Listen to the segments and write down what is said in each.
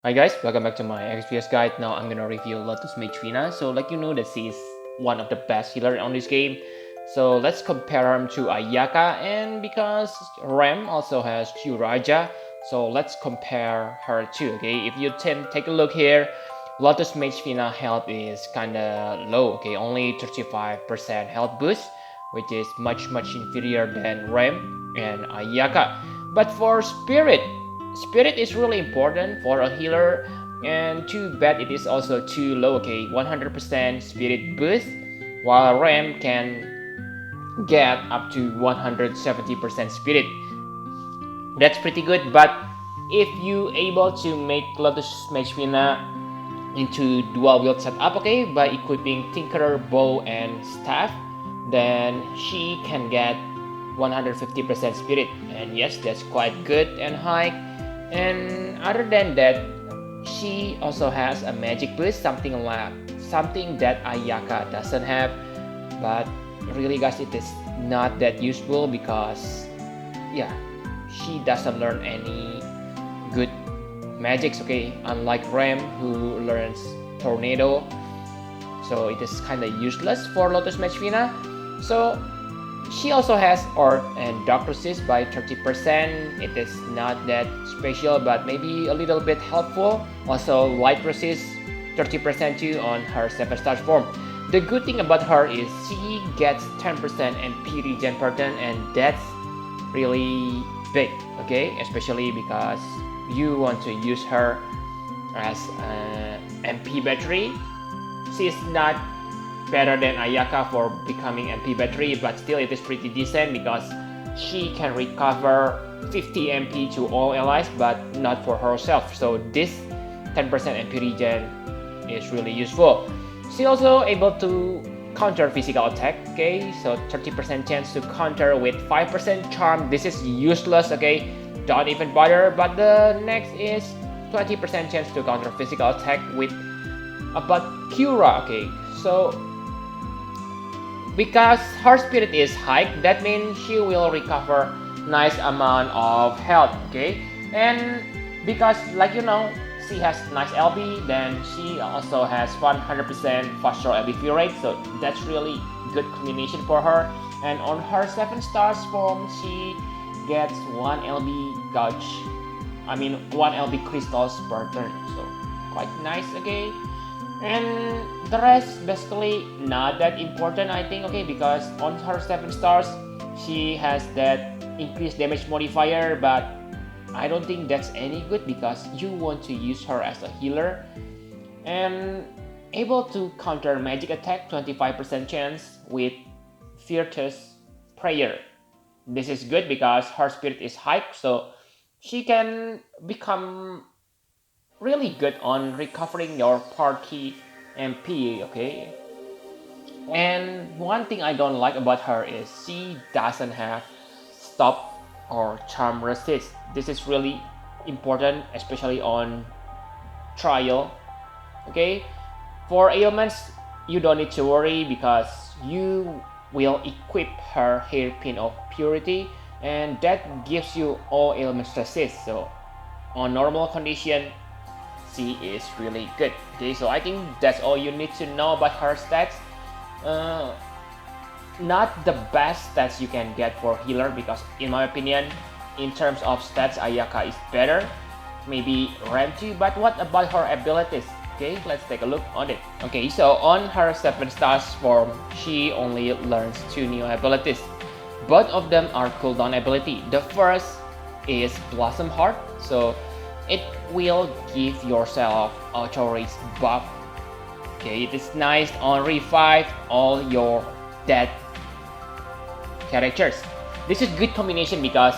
Hi guys, welcome back to my XPS guide. Now I'm gonna review Lotus Mage Fina. So like you know that she is one of the best healer on this game. So let's compare him to Ayaka, and because Ram also has Reraiser, so let's compare her too. Okay, if you take a look here, Lotus Mage Fina health is kinda low. Okay, only 35% health boost, which is much inferior than Ram and Ayaka. But for Spirit is really important for a healer, and too bad it is also too low. Okay, 100% Spirit boost, while Ram can get up to 170% Spirit. That's pretty good, but if you able to make Lotus Mage Fina into dual wield setup, okay, by equipping Tinkerer, Bow, and Staff, then she can get 150% Spirit, and yes, that's quite good and high. And other than that, she also has a magic boost, something that Ayaka doesn't have. But really, guys, it is not that useful because, yeah, she doesn't learn any good magics. Okay, unlike Ram who learns Tornado, so it is kind of useless for Lotus Mage Fina. So she also has Earth and Dark Resist by 30%. It is not that special, but maybe a little bit helpful. Also, Light Resist 30% too on her 7-star form. The good thing about her is she gets 10% MP regen per turn, and that's really big, okay? Especially because you want to use her as an MP battery. She's not better than Ayaka for becoming MP battery, but still it is pretty decent because she can recover 50 MP to all allies, but not for herself. So this 10% MP regen is really useful. She also able to counter physical attack, okay? So 30% chance to counter with 5% charm. This is useless, okay? Don't even bother. But the next is 20% chance to counter physical attack with about Cura, okay? So because her spirit is high, that means she will recover nice amount of health, okay? And because, like you know, she has nice LB, then she also has 100% faster LB fill rate, so that's really good combination for her. And on her 7 stars form, she gets 1 LB gauge, 1 LB crystals per turn, so quite nice, okay? And the rest basically not that important, I think, okay, because on her 7 stars she has that increased damage modifier, but I don't think that's any good because you want to use her as a healer. And able to counter magic attack, 25% chance with Fierce's Prayer. This is good because her spirit is high, so she can become really good on recovering your party MP, okay? And one thing I don't like about her is she doesn't have stop or charm resist. This is really important, especially on trial, okay? For ailments, you don't need to worry because you will equip her hairpin of purity, and that gives you all ailments resist. So on normal condition, she is really good. Okay, so I think that's all you need to know about her stats. Uh, Not the best stats you can get for healer because, in my opinion, in terms of stats, Ayaka is better. Maybe Ram too, but what about her abilities? Okay, let's take a look on it. Okay, so on her 7 stars form, she only learns 2 new abilities. Both of them are cooldown ability. The first is Blossom Heart, so it will give yourself auto raise buff. Okay, it is nice on revive all your dead characters. This is good combination because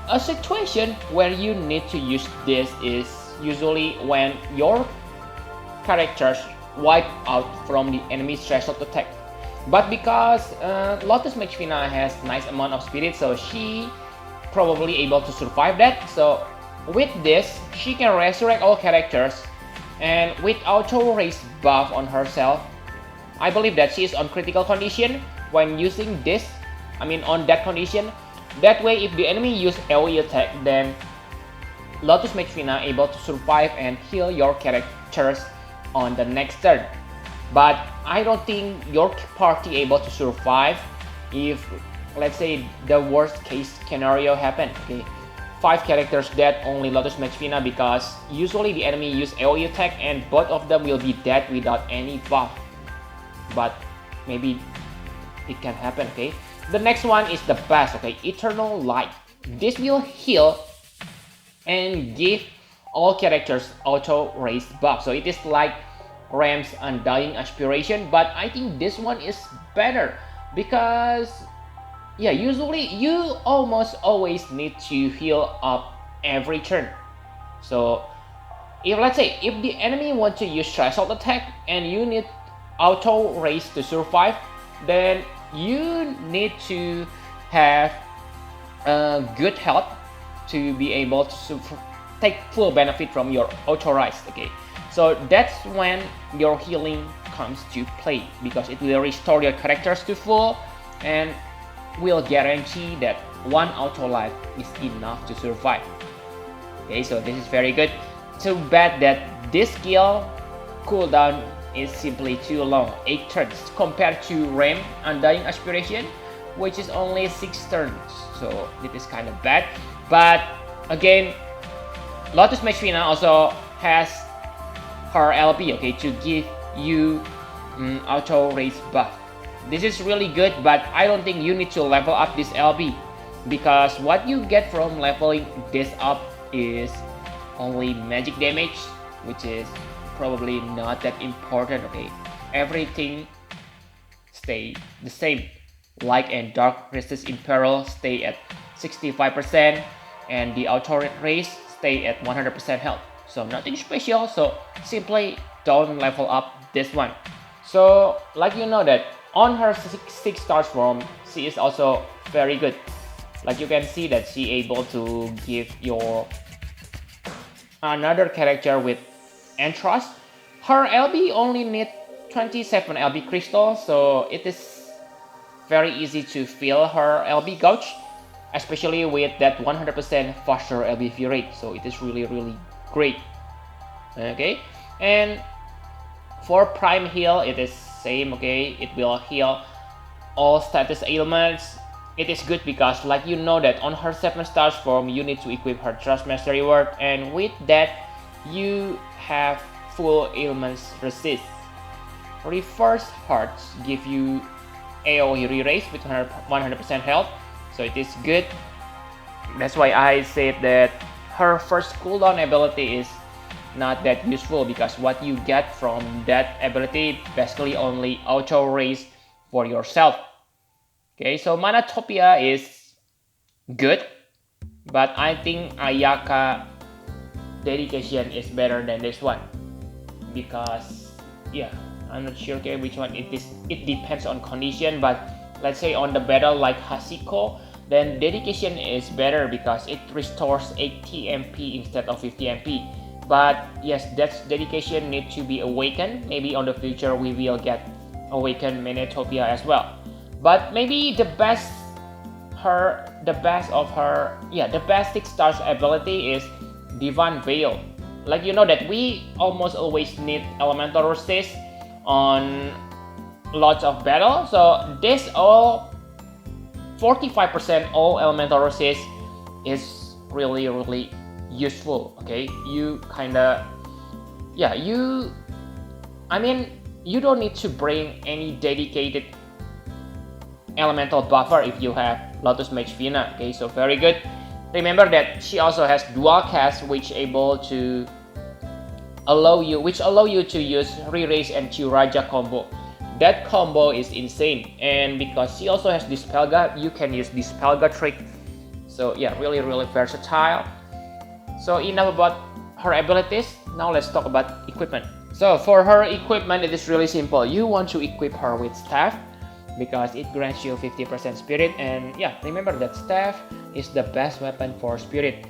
a situation where you need to use this is usually when your characters wipe out from the enemy's threshold attack. But because Lotus Mage Fina has nice amount of spirit, so she probably able to survive that. So with this, she can resurrect all characters, and with auto raise buff on herself, I believe that she is on critical condition when using this. On that condition. That way, if the enemy use AoE attack, then Lotus Mage Fina able to survive and heal your characters on the next turn. But I don't think your party able to survive if, let's say, the worst case scenario happen. Okay, 5 characters dead, only Lotus Mage Fina, because usually the enemy use AoE attack and both of them will be dead without any buff. But maybe it can happen. Okay, the next one is the best. Okay, Eternal Light. This will heal and give all characters auto raise buff. So it is like Ram's Undying Aspiration, but I think this one is better because, yeah, usually you almost always need to heal up every turn. So if, let's say, if the enemy want to use threshold attack and you need auto raise to survive, then you need to have good health to be able to take full benefit from your auto rise. Okay, so that's when your healing comes to play, because it will restore your characters to full and will guarantee that one auto life is enough to survive. Okay, so this is very good. Too bad that this skill cooldown is simply too long, 8 turns, compared to Ram Undying Aspiration, which is only 6 turns. So it is kind of bad. But again, Lotus Mage Fina also has her LB, okay, to give you auto raise buff. This is really good, but I don't think you need to level up this LB, because what you get from leveling this up is only magic damage, which is probably not that important. Okay, everything stay the same. Light and dark resist in peril stay at 65%, and the auto raise stay at 100% health. So nothing special, so simply don't level up this one. So like you know that on her 6 stars form, she is also very good. Like you can see that she able to give your another character with Entrust. Her LB only need 27 LB crystal, so it is very easy to fill her LB gauge, especially with that 100% faster LBV rate. So it is really great. Okay, and for prime heal, it is same. Okay, it will heal all status ailments. It is good because, like you know that on her 7 stars form, you need to equip her Trust Mastery Word, and with that you have full ailments resist. Reverse Hearts give you AoE re-raise with 100% health, so it is good. That's why I said that her first cooldown ability is not that useful, because what you get from that ability basically only auto raise for yourself. Okay, so Manatopia is good, but I think Ayaka Dedication is better than this one, because yeah, I'm not sure okay, which one it is. It depends on condition, but let's say on the battle like Hasiko, then Dedication is better because it restores 80 MP instead of 50 MP. But yes, that's Dedication need to be awakened. Maybe on the future we will get awakened Manatopia as well. But maybe the best 6 stars ability is Divine Veil. Like you know that we almost always need elemental resist on lots of battle, so this all 45% all elemental resist is really useful. Okay, you kinda, yeah, you don't need to bring any dedicated elemental buffer if you have Lotus Mage Fina. Okay, so very good. Remember that she also has dual cast, which allow you to use Re-Raise and Chiraja combo. That combo is insane, and because she also has Dispelga, you can use Dispelga trick. So yeah, really versatile. So enough about her abilities. Now let's talk about equipment. So for her equipment, it is really simple. You want to equip her with Staff, because it grants you 50% spirit, and yeah, remember that Staff is the best weapon for spirit.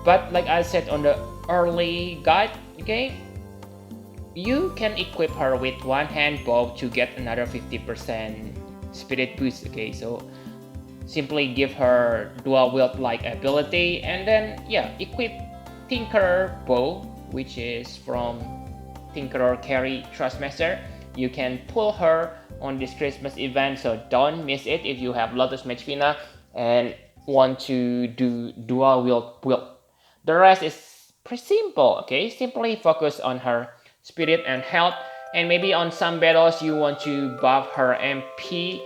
But like I said on the early guide, okay, you can equip her with one hand bow to get another 50% spirit boost. Okay, so simply give her dual wield like ability, and then yeah, equip Tinker Bow, which is from Tinkerer Carry Trustmaster. You can pull her on this Christmas event, so don't miss it if you have Lotus Mage Fina and want to do dual wield build. The rest is pretty simple, okay? Simply focus on her spirit and health, and maybe on some battles you want to buff her MP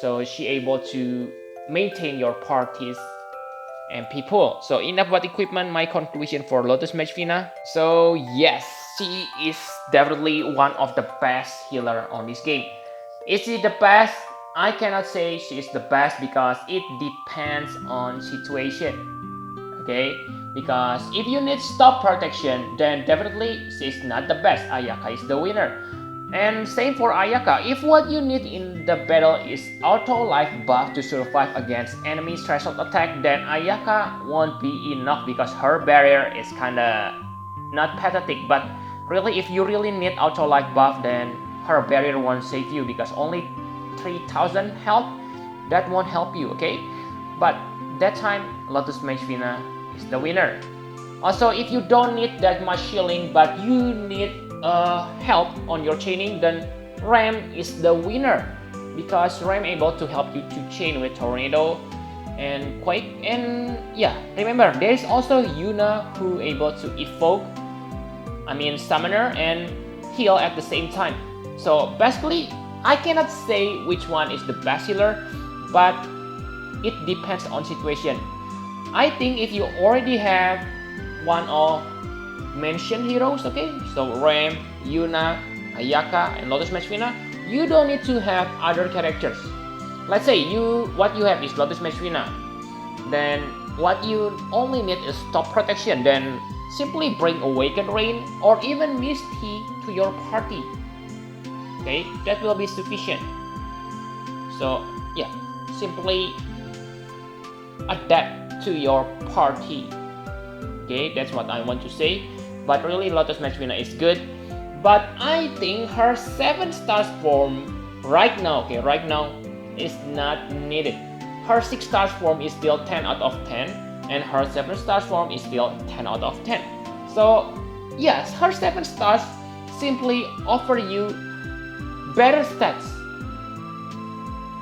so she able to maintain your party's MP pool. So enough about equipment, my conclusion for Lotus Mage Fina. So yes, she is definitely one of the best healer on this game. Is she the best? I cannot say she is the best because it depends on situation. Okay, because if you need stop protection, then definitely she's not the best. Ayaka is the winner. And same for Ayaka. If what you need in the battle is auto life buff to survive against enemy's threshold attack, then Ayaka won't be enough because her barrier is kinda not pathetic, but really if you really need auto life buff, then her barrier won't save you because only 3000 health, that won't help you, okay? But that time, Lotus Mage Fina is the winner. Also, if you don't need that much healing but you need help on your chaining, then Ram is the winner because Ram able to help you to chain with Tornado and Quake. And yeah, remember there is also Yuna who able to evoke, summoner and heal at the same time. So basically, I cannot say which one is the best healer, but it depends on situation. I think if you already have one of mentioned heroes, okay, so Ram, Yuna, Ayaka, and Lotus Mage Fina, you don't need to have other characters. Let's say what you have is Lotus Mage Fina, then what you only need is top protection, then simply bring Awakened Rain or even Misty to your party. Okay, that will be sufficient. So yeah, simply adapt to your party. Okay, that's what I want to say. But really, Lotus Mage Fina is good. But I think her 7 stars form right now is not needed. Her 6 stars form is still 10 out of 10, and her 7 stars form is still 10 out of 10. So yes, her 7 stars simply offer you better stats,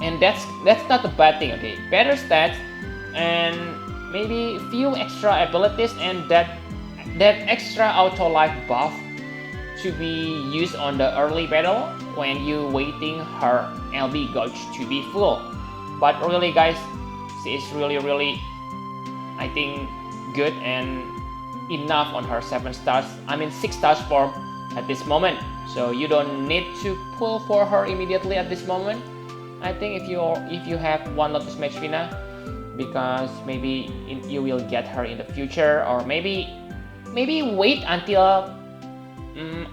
and that's not a bad thing, okay? Better stats and maybe few extra abilities, and that extra auto life buff to be used on the early battle when you waiting her LB gauge to be full. But really guys, she is really I think good and enough on her 6 stars form at this moment. So you don't need to pull for her immediately at this moment. I think if you have one Lotus Mage Fina, because maybe you will get her in the future, or maybe wait until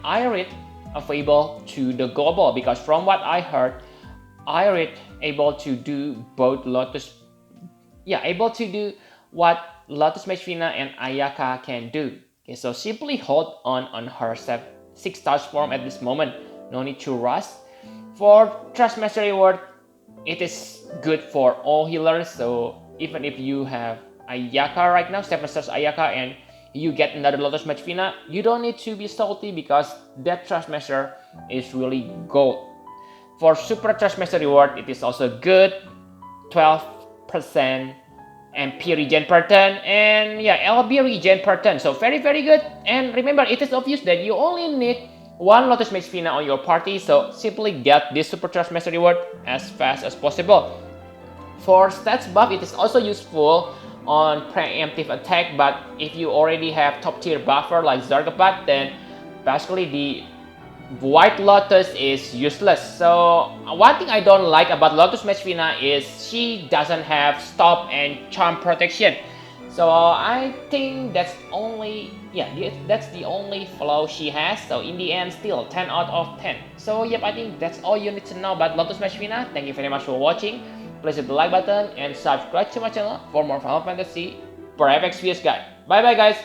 Irit available to the global, because from what I heard, Irit able to do both able to do what Lotus Mage Fina and Ayaka can do. Okay, so simply hold on her 6 stars form at this moment. No need to rush. For Trustmaster reward, it is good for all healers. So even if you have Ayaka right now, 7 stars Ayaka, and you get another Lotus Mage Fina, you don't need to be salty because that Trustmaster is really gold. For Super Trustmaster reward, it is also good. 12% MP regen per turn, and yeah, LB regen per turn. So very good. And remember, it is obvious that you only need one Lotus Mage Fina on your party, so simply get this Super Trustmaster reward as fast as possible. For stats buff, it is also useful on preemptive attack, but if you already have top tier buffer like Zargapat, then basically the White Lotus is useless. So one thing I don't like about Lotus Mage Fina is she doesn't have stop and charm protection. So I think that's the only flaw she has. So in the end, still 10 out of 10. So yep, I think that's all you need to know about Lotus Mage Fina. Thank you very much for watching. Please hit the like button and subscribe to my channel for more Final Fantasy Private Experience guide. Bye bye guys.